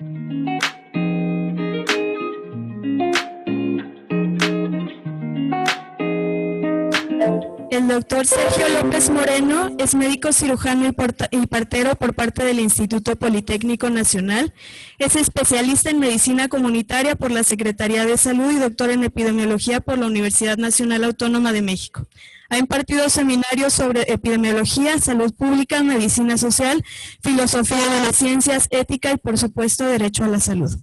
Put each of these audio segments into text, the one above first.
El doctor Sergio López Moreno es médico cirujano y partero por parte del Instituto Politécnico Nacional. Es especialista en medicina comunitaria por la Secretaría de Salud y doctor en epidemiología por la Universidad Nacional Autónoma de México. Ha impartido seminarios sobre epidemiología, salud pública, medicina social, filosofía de las ciencias, ética y, por supuesto, derecho a la salud.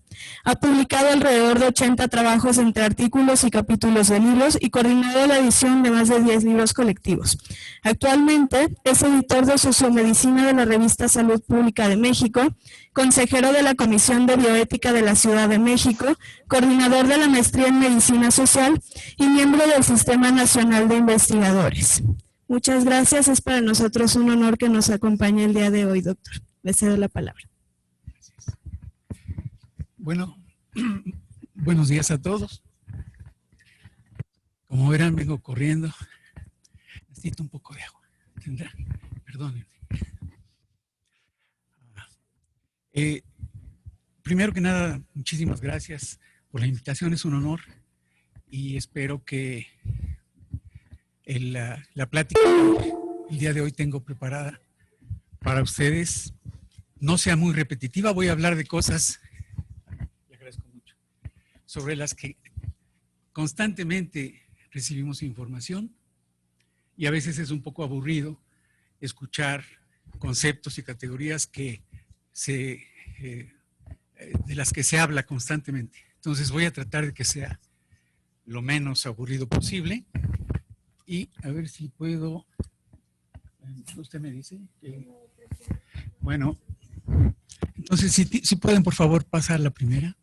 Ha publicado alrededor de 80 trabajos entre artículos y capítulos de libros y coordinado la edición de más de 10 libros colectivos. Actualmente es editor de Sociomedicina de la revista Salud Pública de México, consejero de la Comisión de Bioética de la Ciudad de México, coordinador de la maestría en Medicina Social y miembro del Sistema Nacional de Investigadores. Muchas gracias, es para nosotros un honor que nos acompañe el día de hoy, doctor. Le cedo la palabra. Bueno, buenos días a todos. Como verán, vengo corriendo. Necesito un poco de agua. ¿Tendrá? Perdónenme. Primero que nada, muchísimas gracias por la invitación. Es un honor y espero que la plática que el día de hoy tengo preparada para ustedes no sea muy repetitiva. Voy a hablar de cosas sobre las que constantemente recibimos información y a veces es un poco aburrido escuchar conceptos y categorías de las que se habla constantemente. Entonces voy a tratar de que sea lo menos aburrido posible y a ver si puedo. ¿Usted me dice? Bueno, entonces si pueden por favor pasar la primera.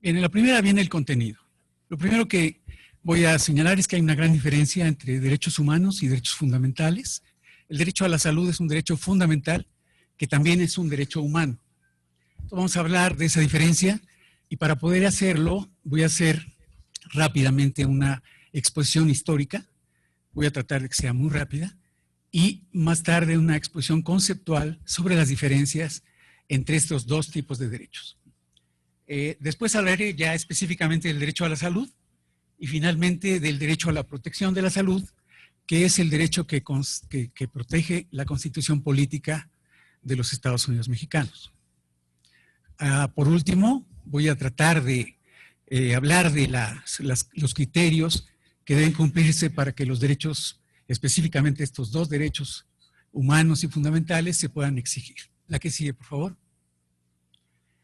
Bien, en la primera viene el contenido. Lo primero que voy a señalar es que hay una gran diferencia entre derechos humanos y derechos fundamentales. El derecho a la salud es un derecho fundamental que también es un derecho humano. Entonces vamos a hablar de esa diferencia y para poder hacerlo voy a hacer rápidamente una exposición histórica. Voy a tratar de que sea muy rápida y más tarde una exposición conceptual sobre las diferencias entre estos dos tipos de derechos. Después hablaré ya específicamente del derecho a la salud y finalmente del derecho a la protección de la salud, que es el derecho que protege la Constitución Política de los Estados Unidos Mexicanos. Por último, voy a tratar de hablar de los criterios que deben cumplirse para que los derechos, específicamente estos dos derechos humanos y fundamentales, se puedan exigir. La que sigue, por favor.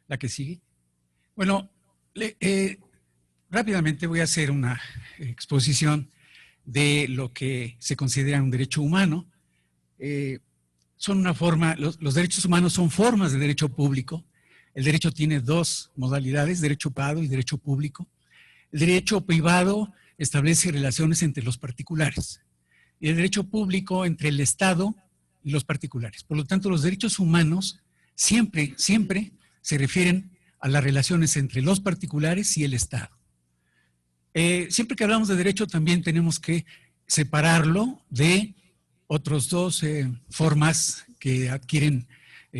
La que sigue. Bueno, rápidamente voy a hacer una exposición de lo que se considera un derecho humano. Son una forma, los derechos humanos son formas de derecho público. El derecho tiene dos modalidades, derecho privado y derecho público. El derecho privado establece relaciones entre los particulares y el derecho público entre el Estado y los particulares. Por lo tanto, los derechos humanos siempre se refieren a las relaciones entre los particulares y el Estado. Siempre que hablamos de derecho también tenemos que separarlo de otras dos formas que adquieren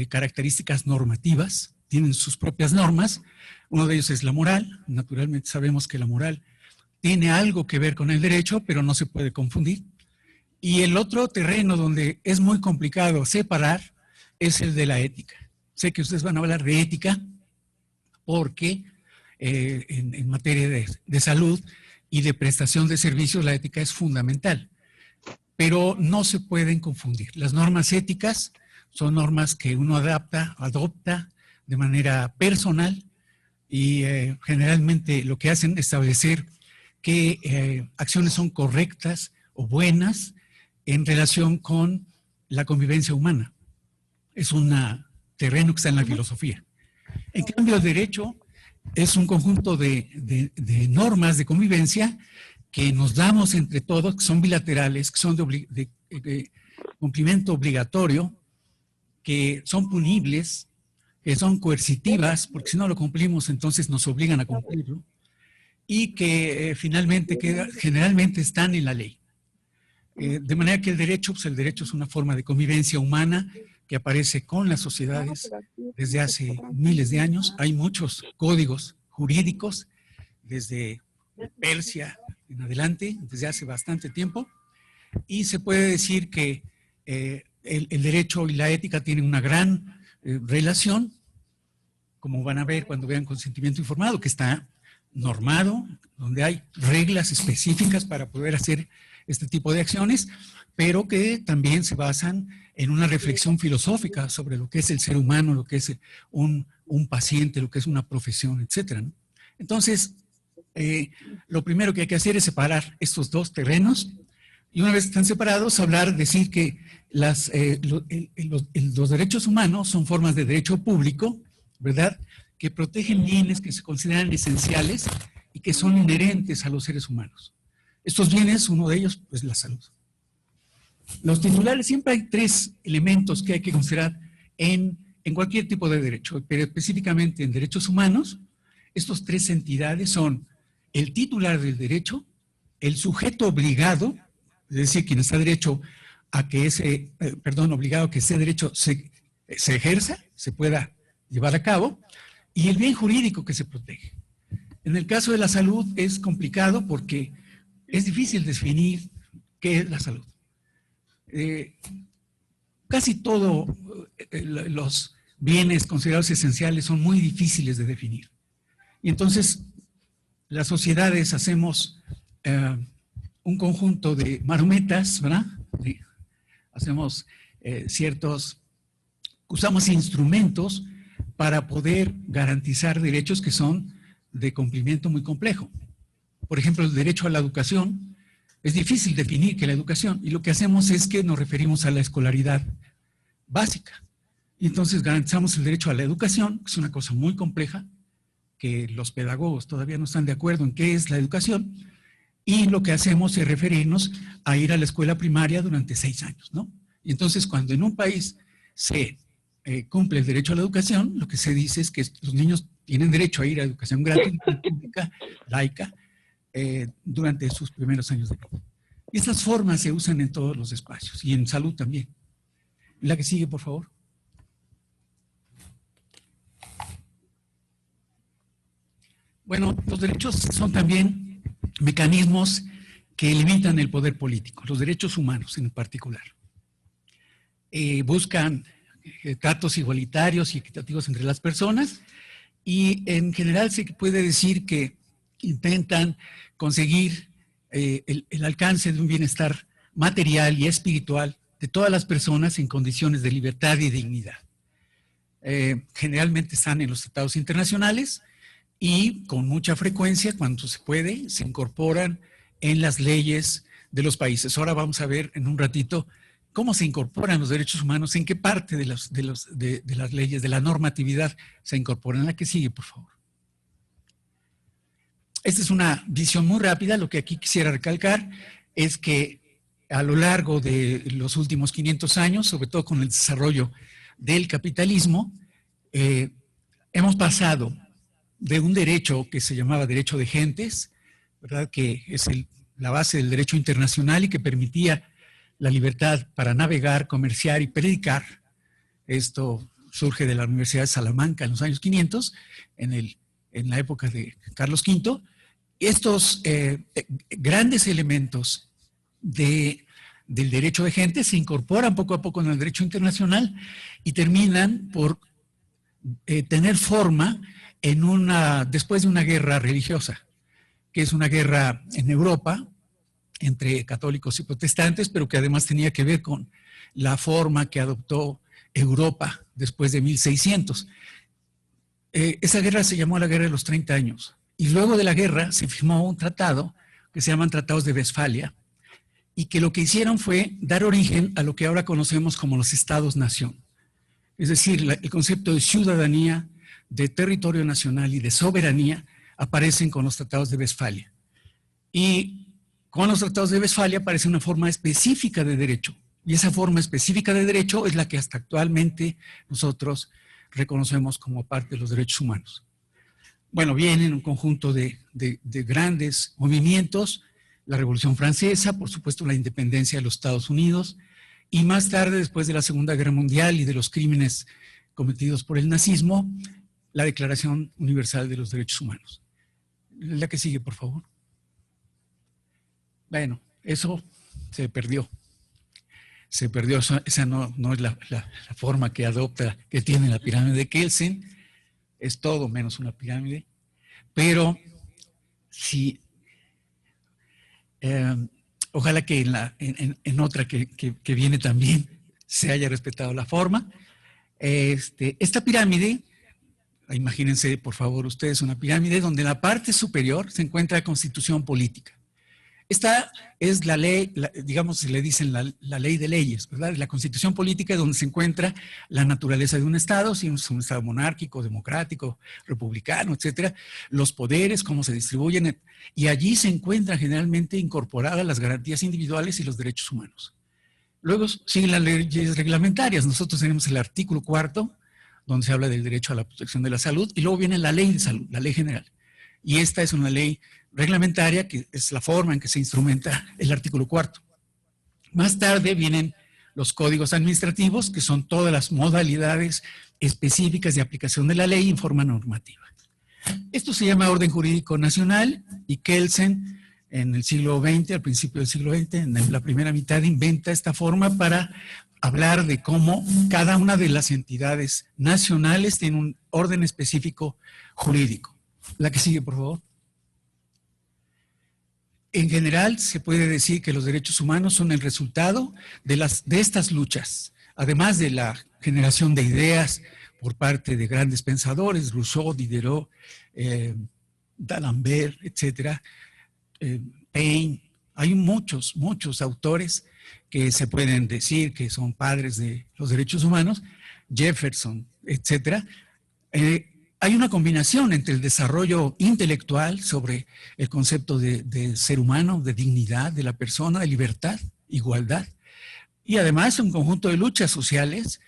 características normativas, tienen sus propias normas. Uno de ellos es la moral. Naturalmente sabemos que la moral tiene algo que ver con el derecho, pero no se puede confundir. Y el otro terreno donde es muy complicado separar es el de la ética. Sé que ustedes van a hablar de ética, porque en materia de salud y de prestación de servicios la ética es fundamental, pero no se pueden confundir. Las normas éticas son normas que uno adopta de manera personal y generalmente lo que hacen es establecer qué acciones son correctas o buenas en relación con la convivencia humana. Es un terreno que está en la filosofía. En cambio, el derecho es un conjunto de normas de convivencia que nos damos entre todos, que son bilaterales, que son de cumplimiento obligatorio, que son punibles, que son coercitivas, porque si no lo cumplimos, entonces nos obligan a cumplirlo, y que finalmente generalmente están en la ley. De manera que el derecho es una forma de convivencia humana que aparece con las sociedades desde hace miles de años. Hay muchos códigos jurídicos desde Persia en adelante, desde hace bastante tiempo, y se puede decir que el derecho y la ética tienen una gran relación, como van a ver cuando vean consentimiento informado, que está normado, donde hay reglas específicas para poder hacer este tipo de acciones, pero que también se basan en una reflexión filosófica sobre lo que es el ser humano, lo que es un paciente, lo que es una profesión, etc., ¿no? Entonces, lo primero que hay que hacer es separar estos dos terrenos, y una vez que están separados, decir que los derechos humanos son formas de derecho público, ¿verdad?, que protegen bienes que se consideran esenciales y que son inherentes a los seres humanos. Estos bienes, uno de ellos, pues la salud. Los titulares, siempre hay tres elementos que hay que considerar en cualquier tipo de derecho, pero específicamente en derechos humanos. Estas tres entidades son el titular del derecho, el sujeto obligado, es decir, quien está derecho a que obligado a que ese derecho se ejerza, se pueda llevar a cabo, y el bien jurídico que se protege. En el caso de la salud es complicado porque es difícil definir qué es la salud. Casi todos los bienes considerados esenciales son muy difíciles de definir. Y entonces las sociedades hacemos un conjunto de marometas, ¿verdad? Hacemos usamos instrumentos para poder garantizar derechos que son de cumplimiento muy complejo. Por ejemplo, el derecho a la educación. Es difícil definir qué es la educación, y lo que hacemos es que nos referimos a la escolaridad básica. Y entonces garantizamos el derecho a la educación, que es una cosa muy compleja, que los pedagogos todavía no están de acuerdo en qué es la educación, y lo que hacemos es referirnos a ir a la escuela primaria durante 6 años, ¿no? Y entonces, cuando en un país se cumple el derecho a la educación, lo que se dice es que los niños tienen derecho a ir a educación gratuita, pública, laica, durante sus primeros años de vida. Y estas formas se usan en todos los espacios, y en salud también. La que sigue, por favor. Bueno, los derechos son también mecanismos que limitan el poder político, los derechos humanos en particular. Buscan tratos igualitarios y equitativos entre las personas, y en general se puede decir que intentan conseguir el alcance de un bienestar material y espiritual de todas las personas en condiciones de libertad y dignidad. Generalmente están en los tratados internacionales, y con mucha frecuencia, cuando se puede, se incorporan en las leyes de los países. Ahora vamos a ver en un ratito cómo se incorporan los derechos humanos, en qué parte de las leyes, de la normatividad se incorporan. La que sigue, por favor. Esta es una visión muy rápida. Lo que aquí quisiera recalcar es que a lo largo de los últimos 500 años, sobre todo con el desarrollo del capitalismo, hemos pasado de un derecho que se llamaba derecho de gentes, ¿verdad?, que es la base del derecho internacional y que permitía la libertad para navegar, comerciar y predicar. Esto surge de la Universidad de Salamanca en los años 500, en la época de Carlos V. Estos grandes elementos del derecho de gentes se incorporan poco a poco en el derecho internacional y terminan por tener forma después de una guerra religiosa, que es una guerra en Europa entre católicos y protestantes, pero que además tenía que ver con la forma que adoptó Europa después de 1600. Esa guerra se llamó la Guerra de los 30 años, y luego de la guerra se firmó un tratado que se llaman Tratados de Westfalia, y que lo que hicieron fue dar origen a lo que ahora conocemos como los Estados-nación. Es decir, el concepto de ciudadanía, de territorio nacional y de soberanía aparecen con los Tratados de Westfalia. Y con los Tratados de Westfalia aparece una forma específica de derecho. Y esa forma específica de derecho es la que hasta actualmente nosotros reconocemos como parte de los derechos humanos. Bueno, vienen un conjunto de grandes movimientos, la Revolución Francesa, por supuesto la independencia de los Estados Unidos, y más tarde, después de la Segunda Guerra Mundial y de los crímenes cometidos por el nazismo, la Declaración Universal de los Derechos Humanos. La que sigue, por favor. Bueno, eso se perdió. Se perdió, esa no es la forma que adopta, que tiene la pirámide de Kelsen, es todo menos una pirámide, pero sí, ojalá que en otra que viene también se haya respetado la forma. Esta pirámide, imagínense por favor ustedes una pirámide donde en la parte superior se encuentra la constitución política. Esta es la ley, digamos, se le dicen la ley de leyes, ¿verdad? La constitución política es donde se encuentra la naturaleza de un Estado, si es un Estado monárquico, democrático, republicano, etcétera, los poderes, cómo se distribuyen, y allí se encuentran generalmente incorporadas las garantías individuales y los derechos humanos. Luego siguen las leyes reglamentarias. Nosotros tenemos el artículo 4, donde se habla del derecho a la protección de la salud, y luego viene la ley de salud, la ley general. Y esta es una ley reglamentaria, que es la forma en que se instrumenta el artículo 4. Más tarde vienen los códigos administrativos, que son todas las modalidades específicas de aplicación de la ley en forma normativa. Esto se llama orden jurídico nacional, y Kelsen en el siglo XX, al principio del siglo XX, en la primera mitad, inventa esta forma para hablar de cómo cada una de las entidades nacionales tiene un orden específico jurídico. La que sigue, por favor. En general, se puede decir que los derechos humanos son el resultado de estas luchas, además de la generación de ideas por parte de grandes pensadores, Rousseau, Diderot, D'Alembert, etcétera, Paine. Hay muchos autores que se pueden decir que son padres de los derechos humanos, Jefferson, etcétera. Hay una combinación entre el desarrollo intelectual sobre el concepto de ser humano, de dignidad de la persona, de libertad, igualdad, y además un conjunto de luchas sociales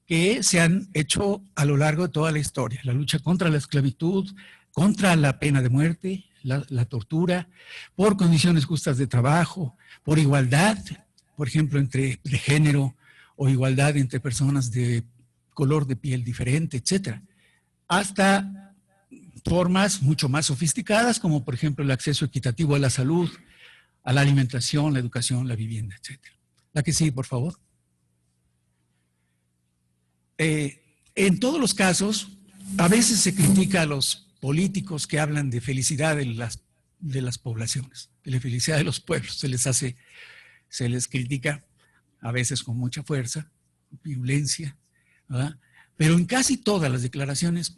que se han hecho a lo largo de toda la historia. La lucha contra la esclavitud, contra la pena de muerte, la tortura, por condiciones justas de trabajo, por igualdad, por ejemplo, de género, o igualdad entre personas de color de piel diferente, etcétera, hasta formas mucho más sofisticadas, como por ejemplo el acceso equitativo a la salud, a la alimentación, la educación, la vivienda, etcétera. La que sigue, por favor. En todos los casos, a veces se critica a los políticos que hablan de felicidad de las poblaciones, de la felicidad de los pueblos. Se les critica, a veces con mucha fuerza, violencia, ¿verdad? Pero en casi todas las declaraciones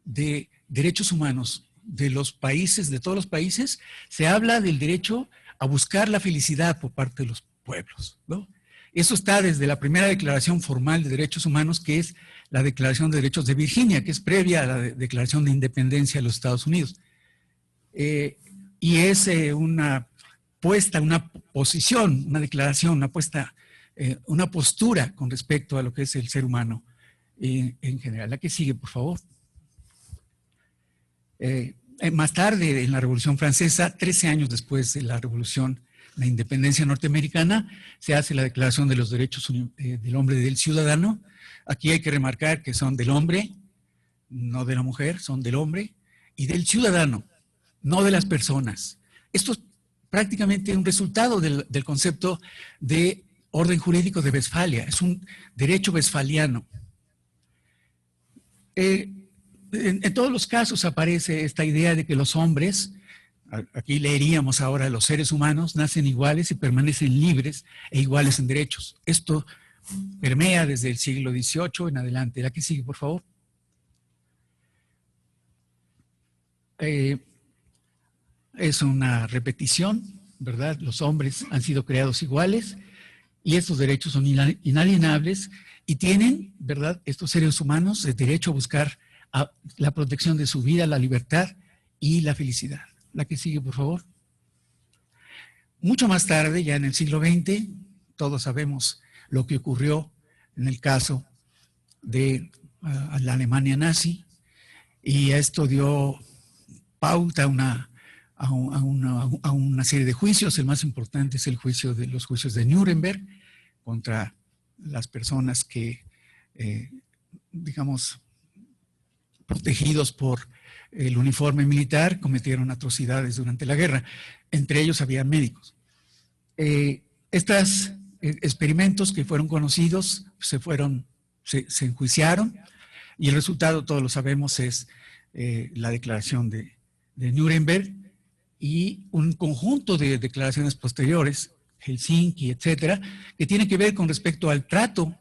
de derechos humanos de los países, de todos los países, se habla del derecho a buscar la felicidad por parte de los pueblos, ¿no? Eso está desde la primera declaración formal de derechos humanos, que es la Declaración de Derechos de Virginia, que es previa a la Declaración de Independencia de los Estados Unidos. Y es una posición, una declaración, una postura con respecto a lo que es el ser humano en general. La que sigue, por favor. Más tarde, en la Revolución Francesa, 13 años después de la Revolución, la independencia norteamericana, se hace la Declaración de los Derechos del Hombre y del Ciudadano. Aquí hay que remarcar que son del hombre, no de la mujer, son del hombre, y del ciudadano, no de las personas. Esto es prácticamente un resultado del concepto de orden jurídico de Westfalia, es un derecho westfaliano. En todos los casos aparece esta idea de que los hombres, aquí leeríamos ahora, los seres humanos, nacen iguales y permanecen libres e iguales en derechos. Esto permea desde el siglo XVIII en adelante. La que sigue, por favor. Es una repetición, ¿verdad? Los hombres han sido creados iguales y estos derechos son inalienables y tienen, ¿verdad?, estos seres humanos el derecho a buscar la protección de su vida, la libertad y la felicidad. La que sigue, por favor. Mucho más tarde, ya en el siglo XX, todos sabemos lo que ocurrió en el caso de a la Alemania nazi, y esto dio pauta a una serie de juicios. El más importante es los juicios de Nuremberg contra las personas que, digamos, protegidos por el uniforme militar, cometieron atrocidades durante la guerra. Entre ellos había médicos. Estos experimentos que fueron conocidos se enjuiciaron, y el resultado, todos lo sabemos, es la declaración de Nuremberg y un conjunto de declaraciones posteriores, Helsinki, etcétera, que tiene que ver con respecto al trato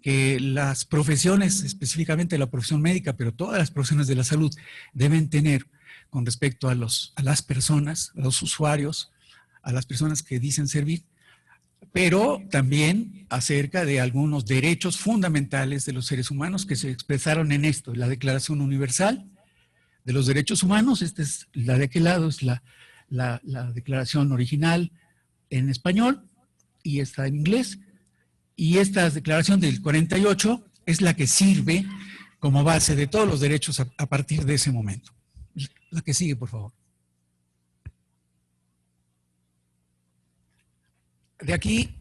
que las profesiones, específicamente la profesión médica, pero todas las profesiones de la salud, deben tener con respecto a las personas, a los usuarios, a las personas que dicen servir, pero también acerca de algunos derechos fundamentales de los seres humanos que se expresaron en esto, la Declaración Universal de los Derechos Humanos. Esta es la de aquel lado, es la declaración original en español, y está en inglés. Y esta declaración del 48 es la que sirve como base de todos los derechos a partir de ese momento. La que sigue, por favor. De aquí,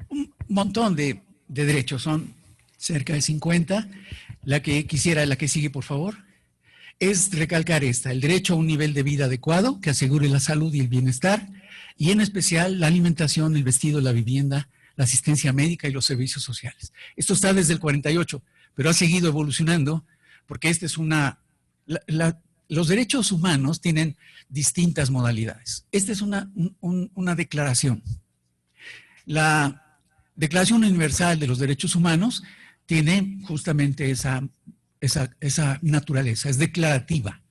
un montón de derechos, son cerca de 50. La que sigue, por favor, es recalcar el derecho a un nivel de vida adecuado que asegure la salud y el bienestar, y en especial la alimentación, el vestido, la vivienda, la asistencia médica y los servicios sociales. Esto está desde el 48, pero ha seguido evolucionando, porque los derechos humanos tienen distintas modalidades. Esta es una declaración. La Declaración Universal de los Derechos Humanos tiene justamente esa naturaleza, es declarativa.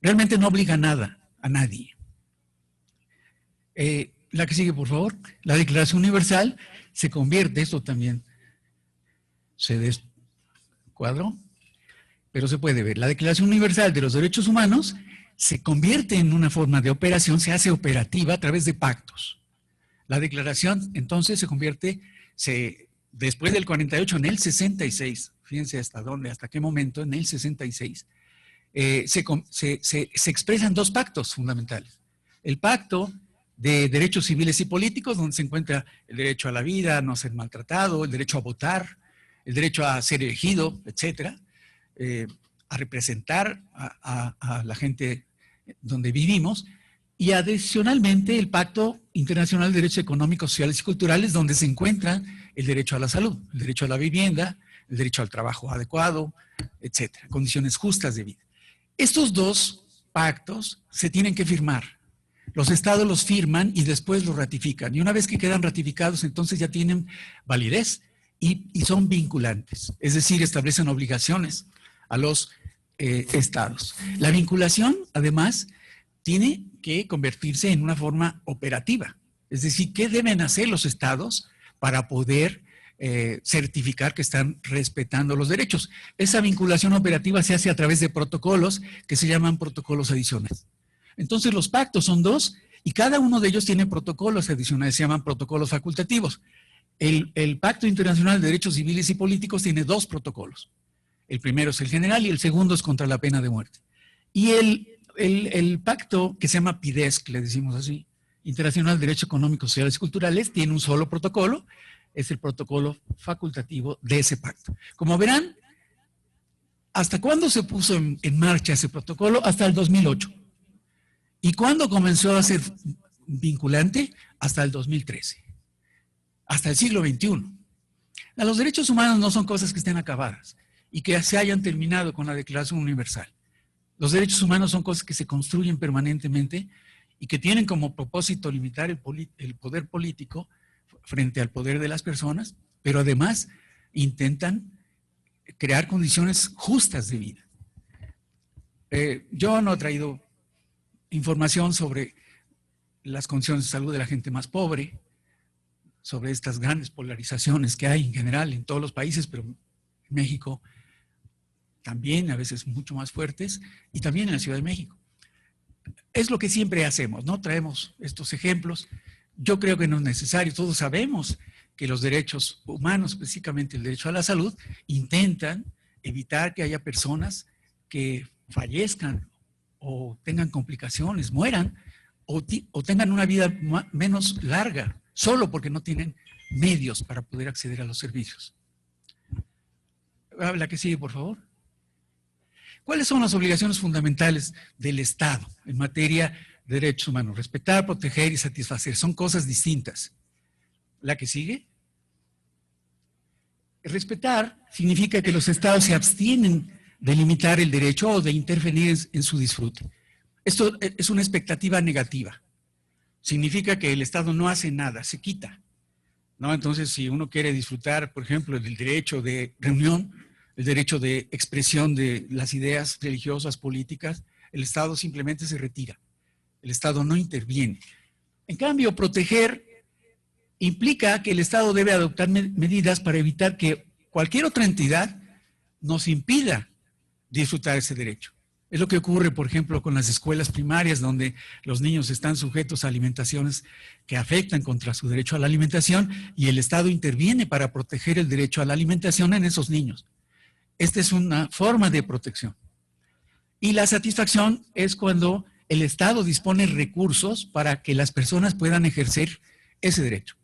Realmente no obliga a nadie. La que sigue, por favor. La Declaración Universal se convierte, esto también se descuadró, pero se puede ver. La Declaración Universal de los Derechos Humanos se convierte en una forma de operación, se hace operativa a través de pactos. La declaración entonces se convierte, después del 48, en el 66, fíjense hasta qué momento, en el 66, se expresan dos pactos fundamentales. El pacto de derechos civiles y políticos, donde se encuentra el derecho a la vida, a no ser maltratado, el derecho a votar, el derecho a ser elegido, etcétera, a representar a la gente donde vivimos, y adicionalmente el Pacto Internacional de Derechos Económicos, Sociales y Culturales, donde se encuentra el derecho a la salud, el derecho a la vivienda, el derecho al trabajo adecuado, etcétera, condiciones justas de vida. Estos dos pactos se tienen que firmar. Los estados los firman y después los ratifican. Y una vez que quedan ratificados, entonces ya tienen validez y son vinculantes. Es decir, establecen obligaciones a los estados. La vinculación, además, tiene que convertirse en una forma operativa. Es decir, ¿qué deben hacer los estados para poder certificar que están respetando los derechos? Esa vinculación operativa se hace a través de protocolos que se llaman protocolos adicionales. Entonces los pactos son dos y cada uno de ellos tiene protocolos adicionales, se llaman protocolos facultativos. El Pacto Internacional de Derechos Civiles y Políticos tiene dos protocolos. El primero es el general y el segundo es contra la pena de muerte. Y el pacto que se llama PIDESC, le decimos así, Internacional de Derechos Económicos, Sociales y Culturales, tiene un solo protocolo, es el protocolo facultativo de ese pacto. Como verán, ¿hasta cuándo se puso en marcha ese protocolo? Hasta el 2008. ¿Y cuándo comenzó a ser vinculante? Hasta el 2013. Hasta el siglo XXI. Los derechos humanos no son cosas que estén acabadas y que se hayan terminado con la Declaración Universal. Los derechos humanos son cosas que se construyen permanentemente y que tienen como propósito limitar el poder político frente al poder de las personas, pero además intentan crear condiciones justas de vida. Yo no he traído información sobre las condiciones de salud de la gente más pobre, sobre estas grandes polarizaciones que hay en general en todos los países, pero en México también, a veces mucho más fuertes, y también en la Ciudad de México. Es lo que siempre hacemos, ¿no? Traemos estos ejemplos. Yo creo que no es necesario. Todos sabemos que los derechos humanos, específicamente el derecho a la salud, intentan evitar que haya personas que fallezcan o tengan complicaciones, mueran o tengan una vida menos larga, solo porque no tienen medios para poder acceder a los servicios. La que sigue, por favor. ¿Cuáles son las obligaciones fundamentales del Estado en materia de derechos humanos? Respetar, proteger y satisfacer. Son cosas distintas. La que sigue. Respetar significa que los Estados se abstienen de limitar el derecho o de intervenir en su disfrute. Esto es una expectativa negativa. Significa que el Estado no hace nada, se quita, ¿no? Entonces, si uno quiere disfrutar, por ejemplo, del derecho de reunión, el derecho de expresión de las ideas religiosas, políticas, el Estado simplemente se retira. El Estado no interviene. En cambio, proteger implica que el Estado debe adoptar medidas para evitar que cualquier otra entidad nos impida disfrutar ese derecho. Es lo que ocurre, por ejemplo, con las escuelas primarias, donde los niños están sujetos a alimentaciones que afectan contra su derecho a la alimentación y el Estado interviene para proteger el derecho a la alimentación en esos niños. Esta es una forma de protección. Y la satisfacción es cuando el Estado dispone recursos para que las personas puedan ejercer ese derecho.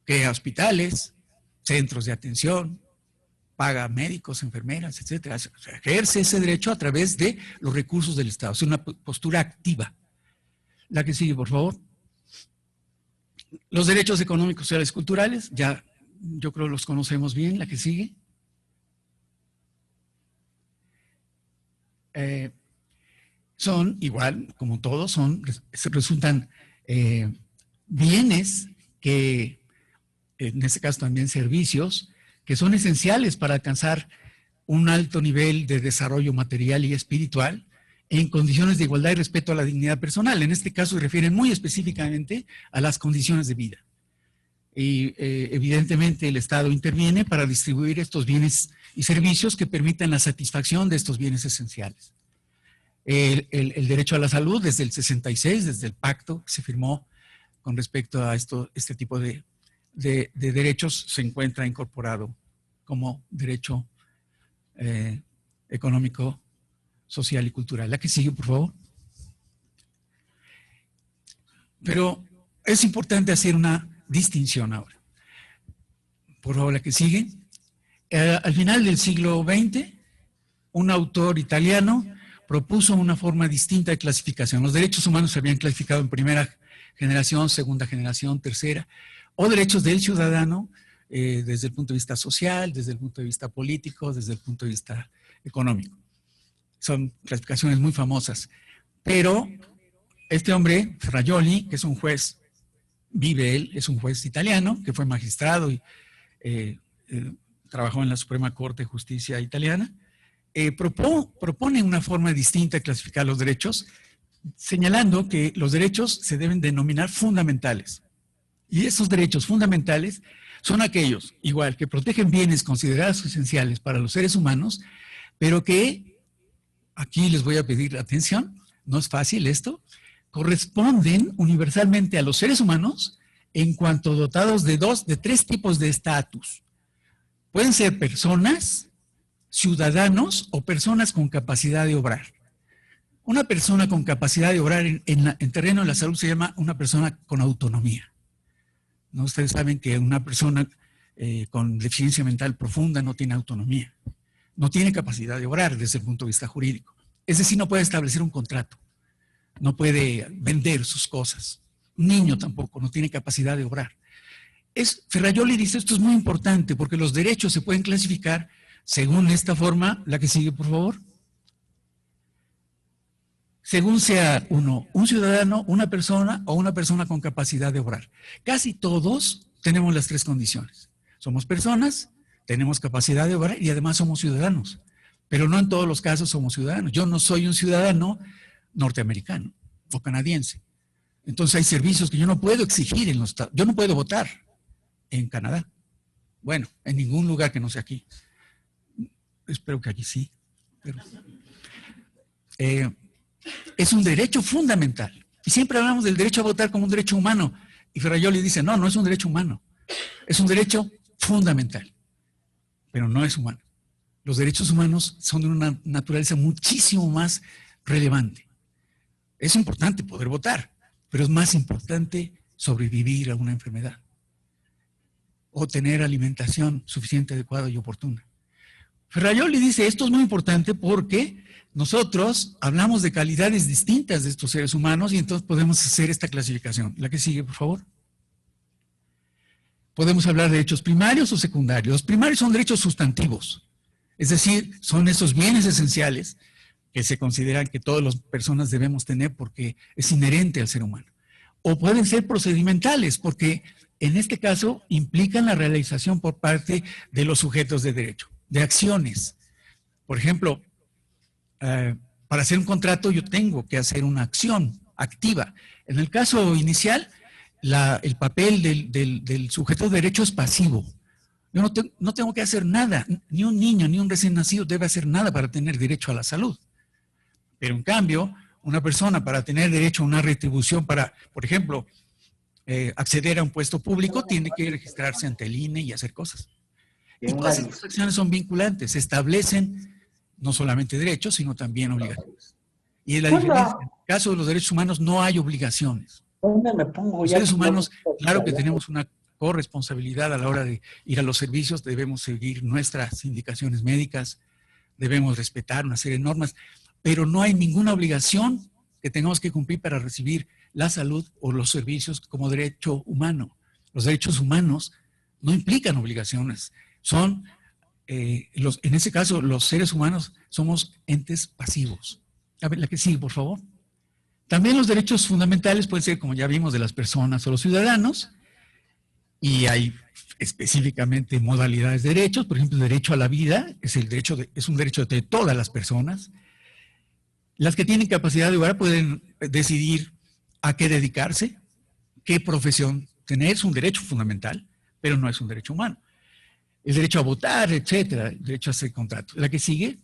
Que hospitales, centros de atención, paga médicos, enfermeras, etcétera. O sea, ejerce ese derecho a través de los recursos del Estado. Es una postura activa. La que sigue, por favor. Los derechos económicos, sociales y culturales, ya yo creo los conocemos bien. La que sigue. Son igual, como todos, resultan bienes que, en este caso también servicios, que son esenciales para alcanzar un alto nivel de desarrollo material y espiritual en condiciones de igualdad y respeto a la dignidad personal. En este caso se refieren muy específicamente a las condiciones de vida. Y evidentemente el Estado interviene para distribuir estos bienes y servicios que permitan la satisfacción de estos bienes esenciales. El derecho a la salud desde el 66, desde el pacto que se firmó con respecto a este tipo de derechos, se encuentra incorporado como derecho económico, social y cultural. La que sigue, por favor. Pero es importante hacer una distinción ahora. Por favor, la que sigue. Al final del siglo XX, un autor italiano propuso una forma distinta de clasificación. Los derechos humanos se habían clasificado en primera generación, segunda generación, tercera, o derechos del ciudadano desde el punto de vista social, desde el punto de vista político, desde el punto de vista económico. Son clasificaciones muy famosas. Pero este hombre, Ferrajoli, que es un juez, es un juez italiano, que fue magistrado y trabajó en la Suprema Corte de Justicia italiana, propone una forma distinta de clasificar los derechos, señalando que los derechos se deben denominar fundamentales. Y esos derechos fundamentales son aquellos, igual, que protegen bienes considerados esenciales para los seres humanos, pero que, aquí les voy a pedir atención, no es fácil esto, corresponden universalmente a los seres humanos en cuanto dotados de tres tipos de estatus. Pueden ser personas, ciudadanos o personas con capacidad de obrar. Una persona con capacidad de obrar en terreno de la salud se llama una persona con autonomía. ¿No? Ustedes saben que una persona con deficiencia mental profunda no tiene autonomía, no tiene capacidad de obrar desde el punto de vista jurídico. Es decir, no puede establecer un contrato, no puede vender sus cosas. Un niño tampoco, no tiene capacidad de obrar. Ferrajoli dice, esto es muy importante porque los derechos se pueden clasificar según esta forma, la que sigue, por favor. Según sea uno, un ciudadano, una persona o una persona con capacidad de obrar. Casi todos tenemos las tres condiciones. Somos personas, tenemos capacidad de obrar y además somos ciudadanos. Pero no en todos los casos somos ciudadanos. Yo no soy un ciudadano norteamericano o canadiense. Entonces hay servicios que yo no puedo exigir en los estados. Yo no puedo votar en Canadá. Bueno, en ningún lugar que no sea aquí. Espero que aquí sí. Pero, es un derecho fundamental. Y siempre hablamos del derecho a votar como un derecho humano. Y Ferrajoli dice, no, no es un derecho humano. Es un derecho fundamental. Pero no es humano. Los derechos humanos son de una naturaleza muchísimo más relevante. Es importante poder votar, pero es más importante sobrevivir a una enfermedad o tener alimentación suficiente, adecuada y oportuna. Ferrajoli dice, esto es muy importante porque nosotros hablamos de calidades distintas de estos seres humanos y entonces podemos hacer esta clasificación. La que sigue, por favor. Podemos hablar de derechos primarios o secundarios. Los primarios son derechos sustantivos, es decir, son esos bienes esenciales que se consideran que todas las personas debemos tener porque es inherente al ser humano. O pueden ser procedimentales, porque en este caso implican la realización por parte de los sujetos de derecho, de acciones. Por ejemplo, para hacer un contrato yo tengo que hacer una acción activa. En el caso inicial, el papel del sujeto de derecho es pasivo. Yo no tengo que hacer nada, ni un niño, ni un recién nacido debe hacer nada para tener derecho a la salud. Pero en cambio, una persona para tener derecho a una retribución para, por ejemplo, acceder a un puesto público, tiene que registrarse ante el INE y hacer cosas. Y todas estas acciones son vinculantes, establecen no solamente derechos, sino también obligaciones. Y en la diferencia, en el caso de los derechos humanos no hay obligaciones. Los seres humanos, claro que tenemos una corresponsabilidad a la hora de ir a los servicios, debemos seguir nuestras indicaciones médicas, debemos respetar una serie de normas, pero no hay ninguna obligación que tengamos que cumplir para recibir la salud o los servicios como derecho humano. Los derechos humanos no implican obligaciones, son, en ese caso, los seres humanos somos entes pasivos. A ver, la que sigue, por favor. También los derechos fundamentales pueden ser, como ya vimos, de las personas o los ciudadanos, y hay específicamente modalidades de derechos. Por ejemplo, el derecho a la vida es un derecho de todas las personas. Las que tienen capacidad de obrar pueden decidir a qué dedicarse, qué profesión tener, es un derecho fundamental, pero no es un derecho humano. El derecho a votar, etcétera, el derecho a hacer contratos. La que sigue.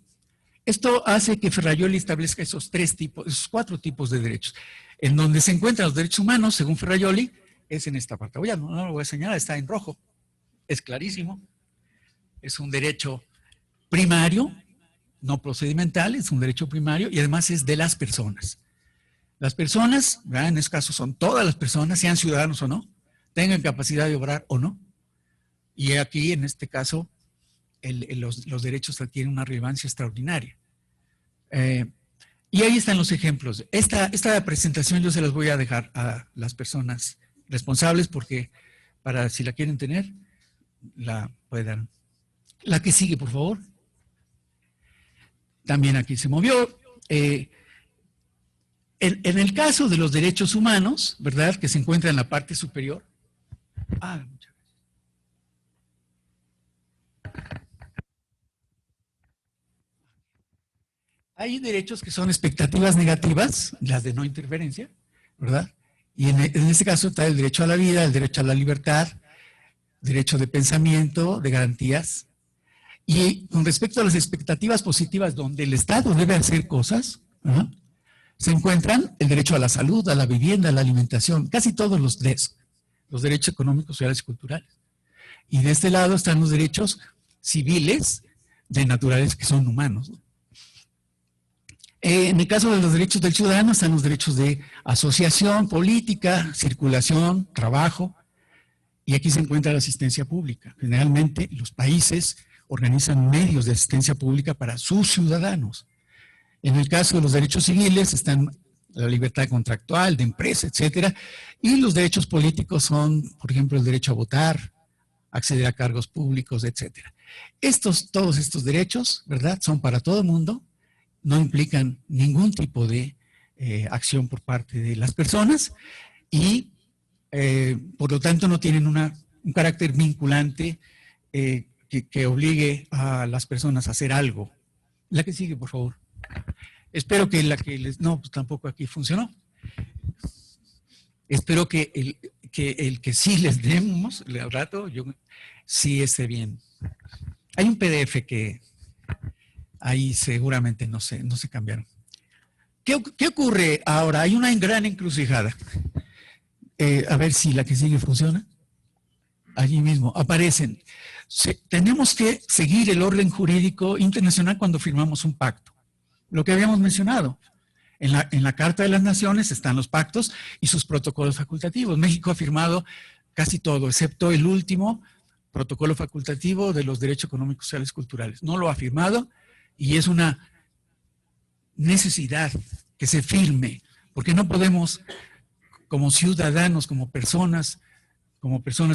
Esto hace que Ferrajoli establezca esos cuatro tipos de derechos. En donde se encuentran los derechos humanos, según Ferrajoli, es en esta parte. No lo voy a señalar, está en rojo. Es clarísimo. Es un derecho primario, no procedimental, es un derecho primario y además es de las personas. Las personas, ¿verdad? En este caso son todas las personas, sean ciudadanos o no, tengan capacidad de obrar o no. Y aquí, en este caso, los derechos adquieren una relevancia extraordinaria. Y ahí están los ejemplos. Esta presentación yo se las voy a dejar a las personas responsables porque si la quieren tener, la puedan. La que sigue, por favor. También aquí se movió. En el caso de los derechos humanos, ¿verdad? Que se encuentra en la parte superior. Muchas gracias. Hay derechos que son expectativas negativas, las de no interferencia, ¿verdad? Y en este caso está el derecho a la vida, el derecho a la libertad, derecho de pensamiento, de garantías. Y con respecto a las expectativas positivas, donde el Estado debe hacer cosas, ¿no? Se encuentran el derecho a la salud, a la vivienda, a la alimentación, casi todos los derechos económicos, sociales y culturales. Y de este lado están los derechos civiles de naturaleza que son humanos, ¿no? En el caso de los derechos del ciudadano están los derechos de asociación, política, circulación, trabajo, y aquí se encuentra la asistencia pública. Generalmente los países organizan medios de asistencia pública para sus ciudadanos. En el caso de los derechos civiles están la libertad contractual, de empresa, etcétera, y los derechos políticos son, por ejemplo, el derecho a votar, acceder a cargos públicos, etcétera. Todos estos derechos, ¿verdad?, son para todo el mundo, no implican ningún tipo de acción por parte de las personas y por lo tanto no tienen un carácter vinculante que obligue a las personas a hacer algo. La que sigue, por favor. Espero que no, pues tampoco aquí funcionó. Espero que el que sí les demos al rato, sí esté bien. Hay un PDF que ahí seguramente no se cambiaron. ¿Qué ocurre ahora? Hay una gran encrucijada. A ver si la que sigue funciona. allí mismo, aparecen. Tenemos que seguir el orden jurídico internacional cuando firmamos un pacto. Lo que habíamos mencionado. En la Carta de las Naciones están los pactos y sus protocolos facultativos. México ha firmado casi todo, excepto el último protocolo facultativo de los derechos económicos, sociales y culturales. No lo ha firmado y es una necesidad que se firme, porque no podemos, como ciudadanos, como personas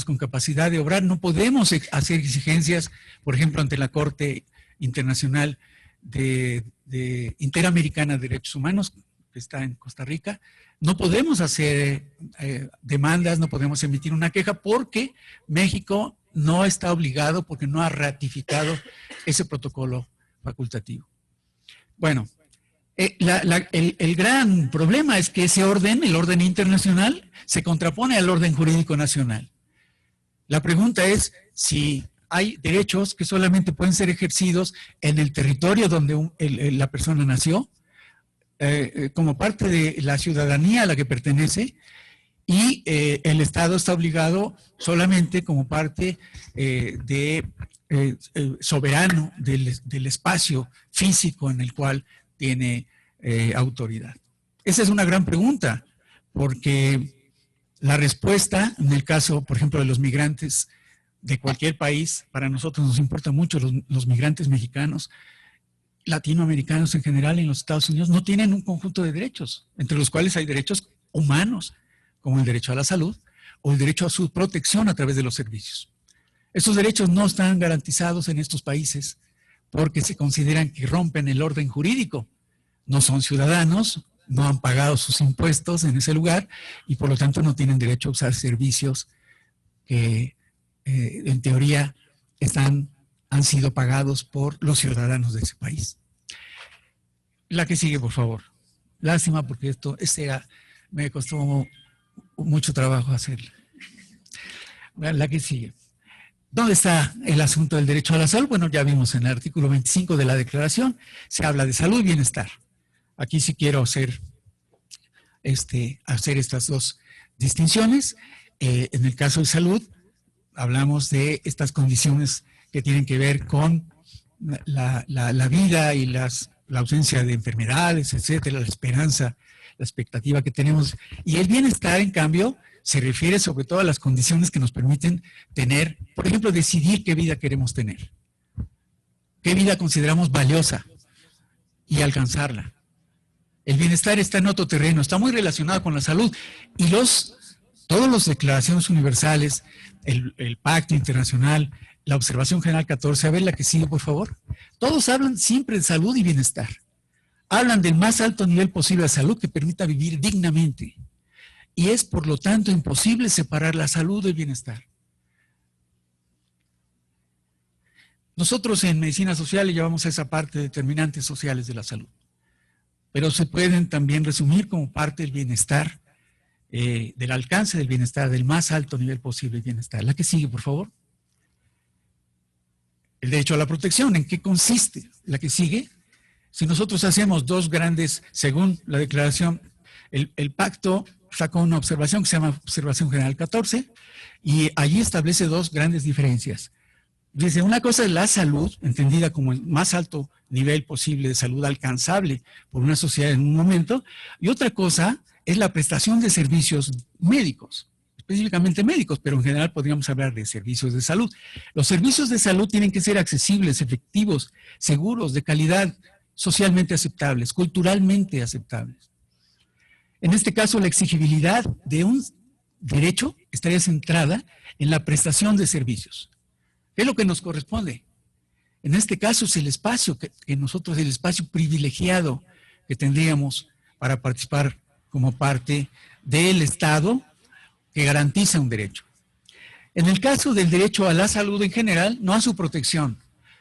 con capacidad de obrar, no podemos hacer exigencias, por ejemplo, ante la Corte Internacional Interamericana de Derechos Humanos, que está en Costa Rica. No podemos hacer demandas, no podemos emitir una queja porque México no está obligado, porque no ha ratificado ese protocolo facultativo. Bueno, el gran problema es que ese orden, el orden internacional, se contrapone al orden jurídico nacional. La pregunta es si hay derechos que solamente pueden ser ejercidos en el territorio donde la persona nació, como parte de la ciudadanía a la que pertenece, y el Estado está obligado solamente como parte soberano del espacio físico en el cual tiene autoridad. Esa es una gran pregunta, porque la respuesta, en el caso, por ejemplo, de los migrantes de cualquier país, para nosotros nos importa mucho los migrantes mexicanos, latinoamericanos en general, en los Estados Unidos, no tienen un conjunto de derechos, entre los cuales hay derechos humanos, como el derecho a la salud o el derecho a su protección a través de los servicios. Estos derechos no están garantizados en estos países porque se consideran que rompen el orden jurídico. No son ciudadanos, no han pagado sus impuestos en ese lugar y por lo tanto no tienen derecho a usar servicios que en teoría han sido pagados por los ciudadanos de ese país. La que sigue, por favor. Lástima porque me costó mucho trabajo hacerla. La que sigue. ¿Dónde está el asunto del derecho a la salud? Bueno, ya vimos en el artículo 25 de la Declaración, se habla de salud y bienestar. Aquí sí quiero hacer estas dos distinciones. En el caso de salud, hablamos de estas condiciones que tienen que ver con la vida y la ausencia de enfermedades, etcétera, la esperanza, la expectativa que tenemos. Y el bienestar, en cambio, se refiere sobre todo a las condiciones que nos permiten tener, por ejemplo, decidir qué vida queremos tener, qué vida consideramos valiosa y alcanzarla. El bienestar está en otro terreno, está muy relacionado con la salud y todas las declaraciones universales, el Pacto Internacional, la Observación General 14, a ver la que sigue, por favor. Todos hablan siempre de salud y bienestar. Hablan del más alto nivel posible de salud que permita vivir dignamente. Y es, por lo tanto, imposible separar la salud del bienestar. Nosotros en medicina social le llamamos a esa parte determinantes sociales de la salud. Pero se pueden también resumir como parte del bienestar, del alcance del bienestar, del más alto nivel posible de bienestar. La que sigue, por favor. El derecho a la protección, ¿en qué consiste? La que sigue. Si nosotros hacemos dos grandes, según la declaración, el pacto sacó una observación que se llama Observación General 14 y allí establece dos grandes diferencias. Dice, una cosa es la salud, entendida como el más alto nivel posible de salud alcanzable por una sociedad en un momento, y otra cosa es la prestación de servicios médicos, específicamente médicos, pero en general podríamos hablar de servicios de salud. Los servicios de salud tienen que ser accesibles, efectivos, seguros, de calidad, socialmente aceptables, culturalmente aceptables. En este caso, la exigibilidad de un derecho estaría centrada en la prestación de servicios. ¿Qué es lo que nos corresponde? En este caso es el espacio el espacio privilegiado que tendríamos para participar como parte del Estado que garantiza un derecho. En el caso del derecho a la salud en general, no a su protección,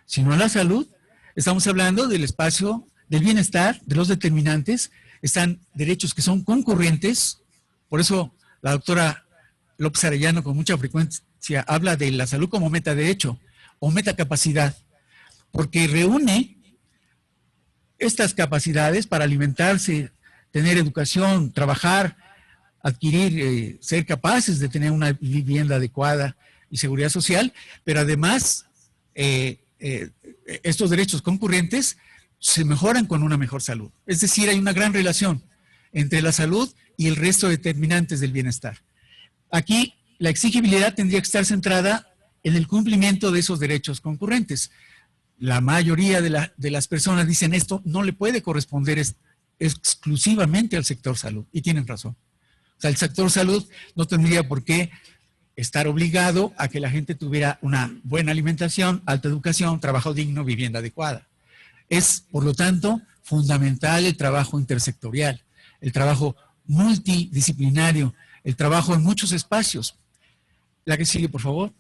sino a la salud, estamos hablando del espacio del bienestar, de los determinantes, están derechos que son concurrentes, por eso la doctora López Arellano con mucha frecuencia habla de la salud como metaderecho o metacapacidad, porque reúne estas capacidades para alimentarse, tener educación, trabajar, adquirir, ser capaces de tener una vivienda adecuada, y seguridad social, pero además estos derechos concurrentes se mejoran con una mejor salud. Es decir, hay una gran relación entre la salud y el resto de determinantes del bienestar. Aquí la exigibilidad tendría que estar centrada en el cumplimiento de esos derechos concurrentes. La mayoría de las personas dicen esto no le puede corresponder exclusivamente al sector salud, y tienen razón. O sea, el sector salud no tendría por qué estar obligado a que la gente tuviera una buena alimentación, alta educación, trabajo digno, vivienda adecuada. Es, por lo tanto, fundamental el trabajo intersectorial, el trabajo multidisciplinario, el trabajo en muchos espacios. La que sigue, por favor.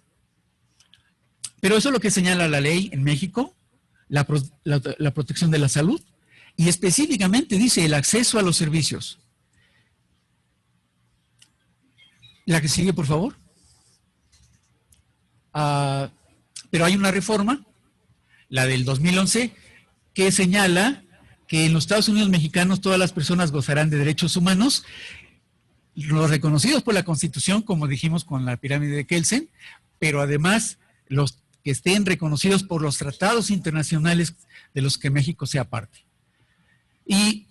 Pero eso es lo que señala la ley en México, la protección de la salud, y específicamente dice el acceso a los servicios. La que sigue, por favor. Pero hay una reforma, la del 2011, que señala que en los Estados Unidos mexicanos todas las personas gozarán de derechos humanos, los reconocidos por la Constitución, como dijimos con la pirámide de Kelsen, pero además los que estén reconocidos por los tratados internacionales de los que México sea parte. Y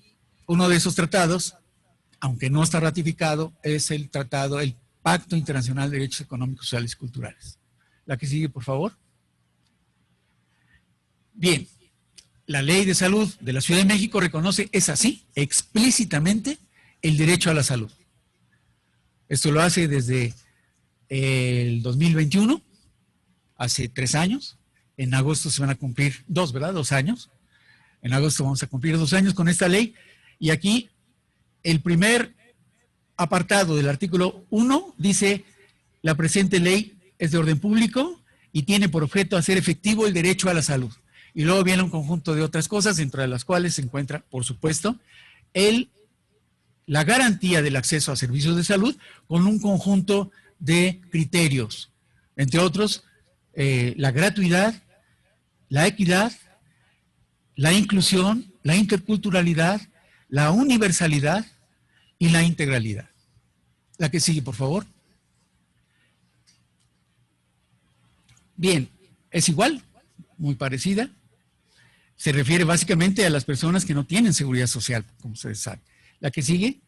uno de esos tratados, aunque no está ratificado, es el Pacto Internacional de Derechos Económicos, Sociales y Culturales. La que sigue, por favor. Bien, la Ley de Salud de la Ciudad de México reconoce, es así, explícitamente, el derecho a la salud. Esto lo hace desde el 2021, hace 3 años. En agosto se van a cumplir 2, ¿verdad? 2 años. En agosto vamos a cumplir 2 años con esta ley. Y aquí el primer apartado del artículo 1 dice: la presente ley es de orden público y tiene por objeto hacer efectivo el derecho a la salud. Y luego viene un conjunto de otras cosas, entre las cuales se encuentra, por supuesto, la garantía del acceso a servicios de salud con un conjunto de criterios, entre otros, la gratuidad, la equidad, la inclusión, la interculturalidad, la universalidad y la integralidad. La que sigue, por favor. Bien, es igual, muy parecida. Se refiere básicamente a las personas que no tienen seguridad social, como ustedes saben. La que sigue.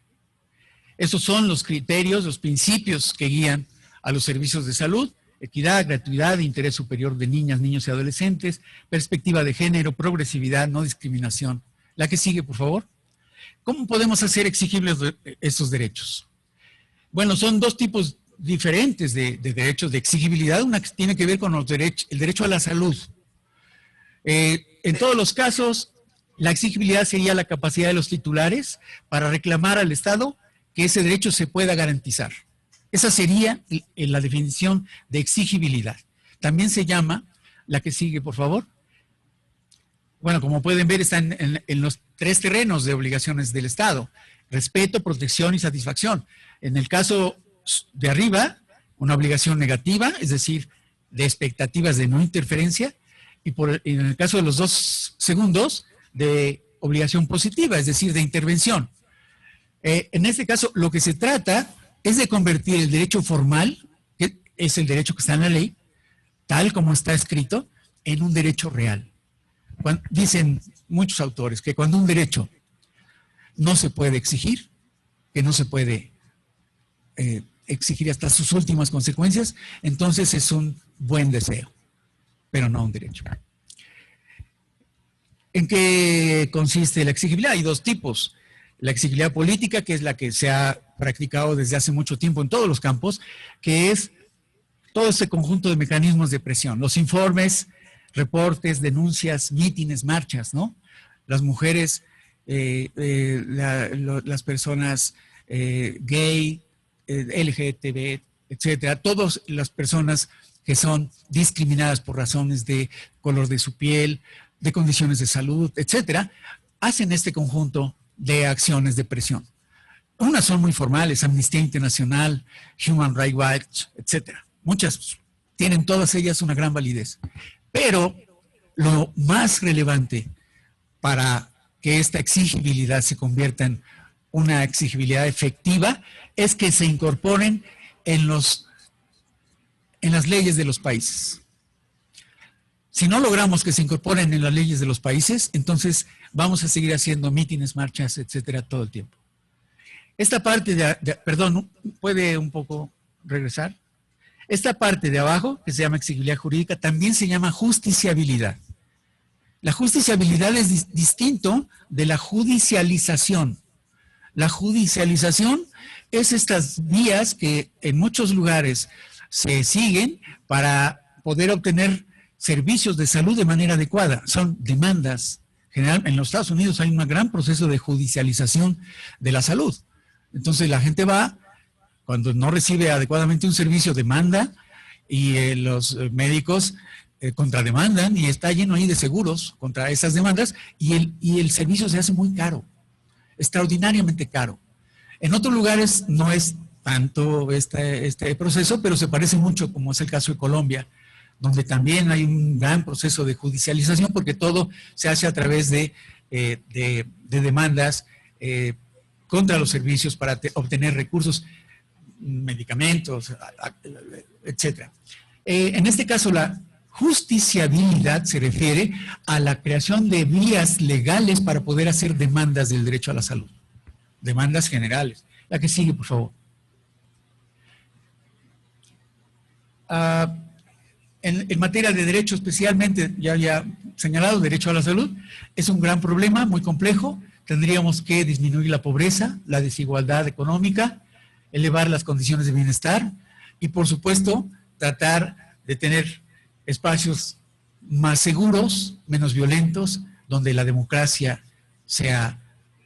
Esos son los criterios, los principios que guían a los servicios de salud: equidad, gratuidad, interés superior de niñas, niños y adolescentes, perspectiva de género, progresividad, no discriminación. La que sigue, por favor. ¿Cómo podemos hacer exigibles estos derechos? Bueno, son 2 tipos diferentes de derechos de exigibilidad. Una que tiene que ver con el derecho a la salud. En todos los casos, la exigibilidad sería la capacidad de los titulares para reclamar al Estado que ese derecho se pueda garantizar. Esa sería la definición de exigibilidad. También se llama, la que sigue, por favor. Bueno, como pueden ver, están en los 3 terrenos de obligaciones del Estado: respeto, protección y satisfacción. En el caso de arriba, una obligación negativa, es decir, de expectativas de no interferencia, y en el caso de los 2 segundos, de obligación positiva, es decir, de intervención. En este caso, lo que se trata es de convertir el derecho formal, que es el derecho que está en la ley, tal como está escrito, en un derecho real. Dicen muchos autores que cuando un derecho no se puede exigir, que no se puede exigir hasta sus últimas consecuencias, entonces es un buen deseo, pero no un derecho. ¿En qué consiste la exigibilidad? Hay 2 tipos. La exigibilidad política, que es la que se ha practicado desde hace mucho tiempo en todos los campos, que es todo ese conjunto de mecanismos de presión: los informes, reportes, denuncias, mítines, marchas, ¿no? Las mujeres, las personas gay, LGTB, etcétera, todas las personas que son discriminadas por razones de color de su piel, de condiciones de salud, etcétera, hacen este conjunto de acciones de presión. Unas son muy formales: Amnistía Internacional, Human Rights Watch, etcétera. Muchas tienen, todas ellas, una gran validez. Pero lo más relevante para que esta exigibilidad se convierta en una exigibilidad efectiva es que se incorporen en en las leyes de los países. Si no logramos que se incorporen en las leyes de los países, entonces vamos a seguir haciendo mítines, marchas, etcétera, todo el tiempo. Esta parte perdón, ¿puede un poco regresar? Esta parte de abajo, que se llama exigibilidad jurídica, también se llama justiciabilidad. La justiciabilidad es distinto de la judicialización. La judicialización es estas vías que en muchos lugares se siguen para poder obtener servicios de salud de manera adecuada. Son demandas. Generalmente en los Estados Unidos hay un gran proceso de judicialización de la salud. Entonces la gente va, cuando no recibe adecuadamente un servicio, demanda, y los médicos contrademandan, y está lleno ahí de seguros contra esas demandas, y el servicio se hace muy caro, extraordinariamente caro. En otros lugares no es tanto este proceso, pero se parece mucho, como es el caso de Colombia, donde también hay un gran proceso de judicialización, porque todo se hace a través de demandas contra los servicios para obtener recursos, medicamentos, etc. En este caso, la justiciabilidad se refiere a la creación de vías legales para poder hacer demandas del derecho a la salud. Demandas generales. La que sigue, por favor. En materia de derecho, especialmente, ya había señalado, derecho a la salud, es un gran problema, muy complejo. Tendríamos que disminuir la pobreza, la desigualdad económica, elevar las condiciones de bienestar y, por supuesto, tratar de tener espacios más seguros, menos violentos, donde la democracia sea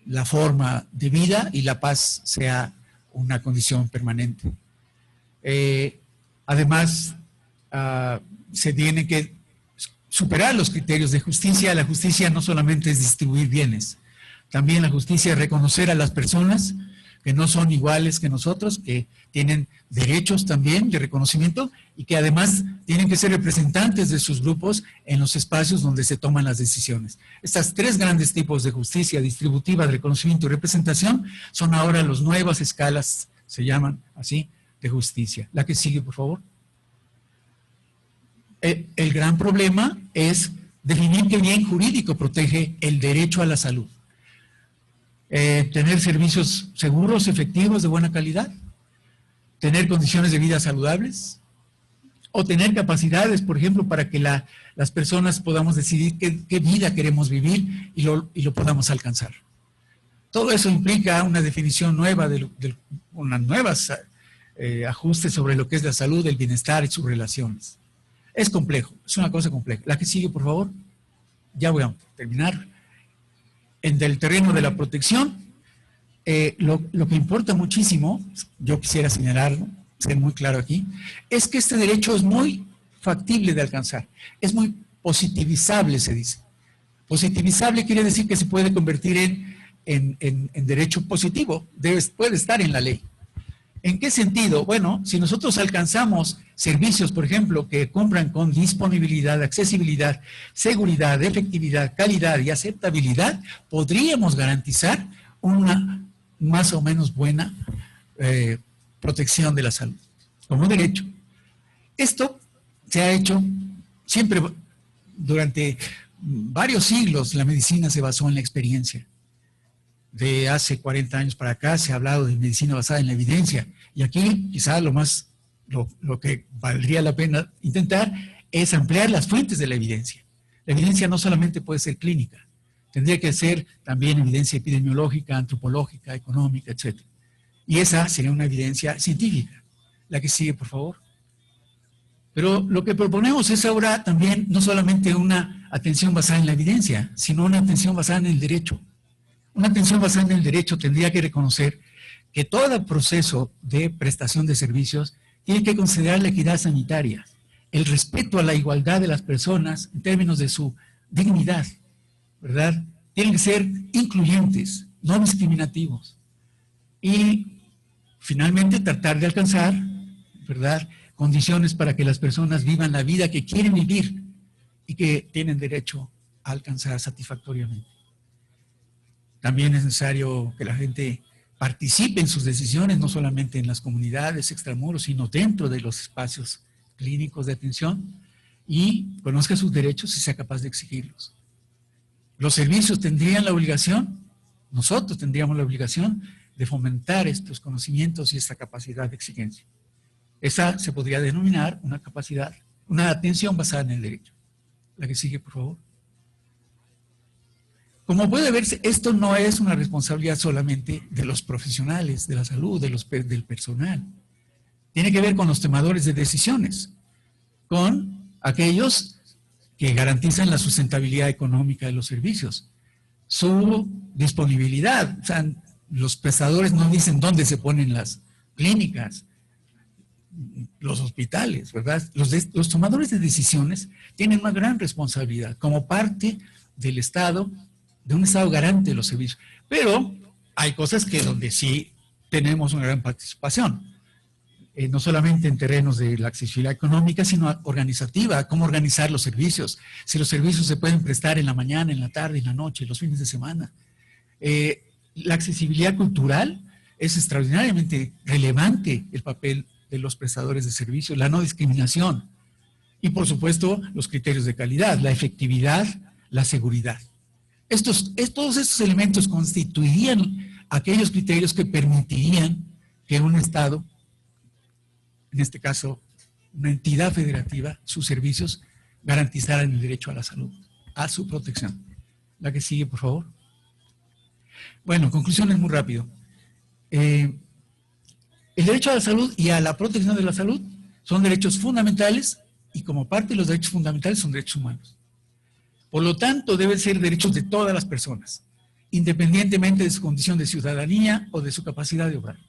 la forma de vida y la paz sea una condición permanente. Además, se tienen que superar los criterios de justicia. La justicia no solamente es distribuir bienes, también la justicia es reconocer a las personas que no son iguales que nosotros, que tienen derechos también de reconocimiento y que además tienen que ser representantes de sus grupos en los espacios donde se toman las decisiones. Estas tres grandes tipos de justicia distributiva, de reconocimiento y representación son ahora las nuevas escalas, se llaman así, de justicia. La que sigue, por favor. El gran problema es definir qué bien jurídico protege el derecho a la salud. Tener servicios seguros, efectivos, de buena calidad, tener condiciones de vida saludables, o tener capacidades, por ejemplo, para que las personas podamos decidir qué vida queremos vivir y lo podamos alcanzar. Todo eso implica una definición nueva, unas nuevas ajustes sobre lo que es la salud, el bienestar y sus relaciones. Es complejo, es una cosa compleja. La que sigue, por favor. Ya voy a terminar. En el terreno de la protección, lo que importa muchísimo, yo quisiera señalarlo, ser muy claro aquí, es que este derecho es muy factible de alcanzar, es muy positivizable, se dice. Positivizable quiere decir que se puede convertir en derecho positivo, puede estar en la ley. ¿En qué sentido? Bueno, si nosotros alcanzamos servicios, por ejemplo, que cumplan con disponibilidad, accesibilidad, seguridad, efectividad, calidad y aceptabilidad, podríamos garantizar una más o menos buena protección de la salud, como derecho. Esto se ha hecho siempre, durante varios siglos, la medicina se basó en la experiencia. De hace 40 años para acá se ha hablado de medicina basada en la evidencia. Y aquí quizá lo que valdría la pena intentar es ampliar las fuentes de la evidencia. La evidencia no solamente puede ser clínica, tendría que ser también evidencia epidemiológica, antropológica, económica, etc. Y esa sería una evidencia científica. La que sigue, por favor. Pero lo que proponemos es ahora también no solamente una atención basada en la evidencia, sino una atención basada en el derecho. Una atención basada en el derecho tendría que reconocer que todo proceso de prestación de servicios tiene que considerar la equidad sanitaria, el respeto a la igualdad de las personas en términos de su dignidad, ¿verdad? Tienen que ser incluyentes, no discriminativos. Y finalmente tratar de alcanzar, ¿verdad?, condiciones para que las personas vivan la vida que quieren vivir y que tienen derecho a alcanzar satisfactoriamente. También es necesario que la gente participe en sus decisiones, no solamente en las comunidades extramuros, sino dentro de los espacios clínicos de atención y conozca sus derechos y sea capaz de exigirlos. Los servicios tendrían la obligación, nosotros tendríamos la obligación de fomentar estos conocimientos y esta capacidad de exigencia. Esa se podría denominar una capacidad, una atención basada en el derecho. La que sigue, por favor. Como puede verse, esto no es una responsabilidad solamente de los profesionales de la salud, del personal. Tiene que ver con los tomadores de decisiones, con aquellos que garantizan la sustentabilidad económica de los servicios, su disponibilidad. O sea, los prestadores no dicen dónde se ponen las clínicas, los hospitales, ¿verdad? Los tomadores de decisiones tienen una gran responsabilidad como parte del Estado, de un Estado garante de los servicios. Pero hay cosas que donde sí tenemos una gran participación. No solamente en terrenos de la accesibilidad económica, sino organizativa, cómo organizar los servicios, si los servicios se pueden prestar en la mañana, en la tarde, en la noche, los fines de semana. La accesibilidad cultural es extraordinariamente relevante, el papel de los prestadores de servicios, la no discriminación y, por supuesto, los criterios de calidad, la efectividad, la seguridad. Todos estos elementos constituirían aquellos criterios que permitirían que un Estado, en este caso una entidad federativa, sus servicios garantizaran el derecho a la salud, a su protección. La que sigue, por favor. Bueno, conclusiones muy rápido. El derecho a la salud y a la protección de la salud son derechos fundamentales y como parte de los derechos fundamentales son derechos humanos. Por lo tanto, deben ser derechos de todas las personas, independientemente de su condición de ciudadanía o de su capacidad de obrar.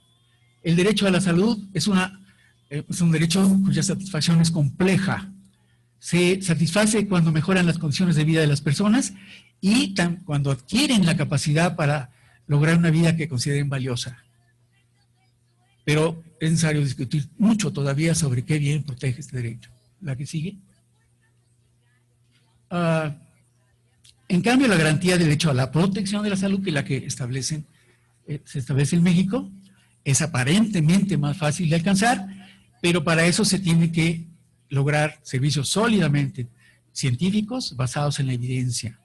El derecho a la salud es un derecho cuya satisfacción es compleja. Se satisface cuando mejoran las condiciones de vida de las personas y cuando adquieren la capacidad para lograr una vida que consideren valiosa. Pero es necesario discutir mucho todavía sobre qué bien protege este derecho. La que sigue. En cambio, la garantía del derecho a la protección de la salud, que es la que se establece en México, es aparentemente más fácil de alcanzar, pero para eso se tiene que lograr servicios sólidamente científicos basados en la evidencia.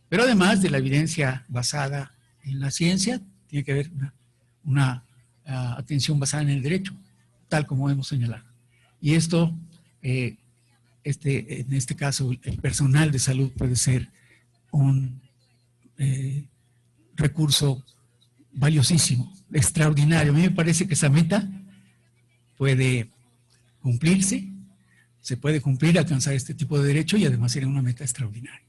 Pero además de la evidencia basada en la ciencia, tiene que haber una atención basada en el derecho, tal como hemos señalado. Y esto, en este caso, el personal de salud puede ser un recurso valiosísimo, extraordinario. A mí me parece que esa meta puede cumplirse, se puede cumplir, alcanzar este tipo de derecho y además sería una meta extraordinaria.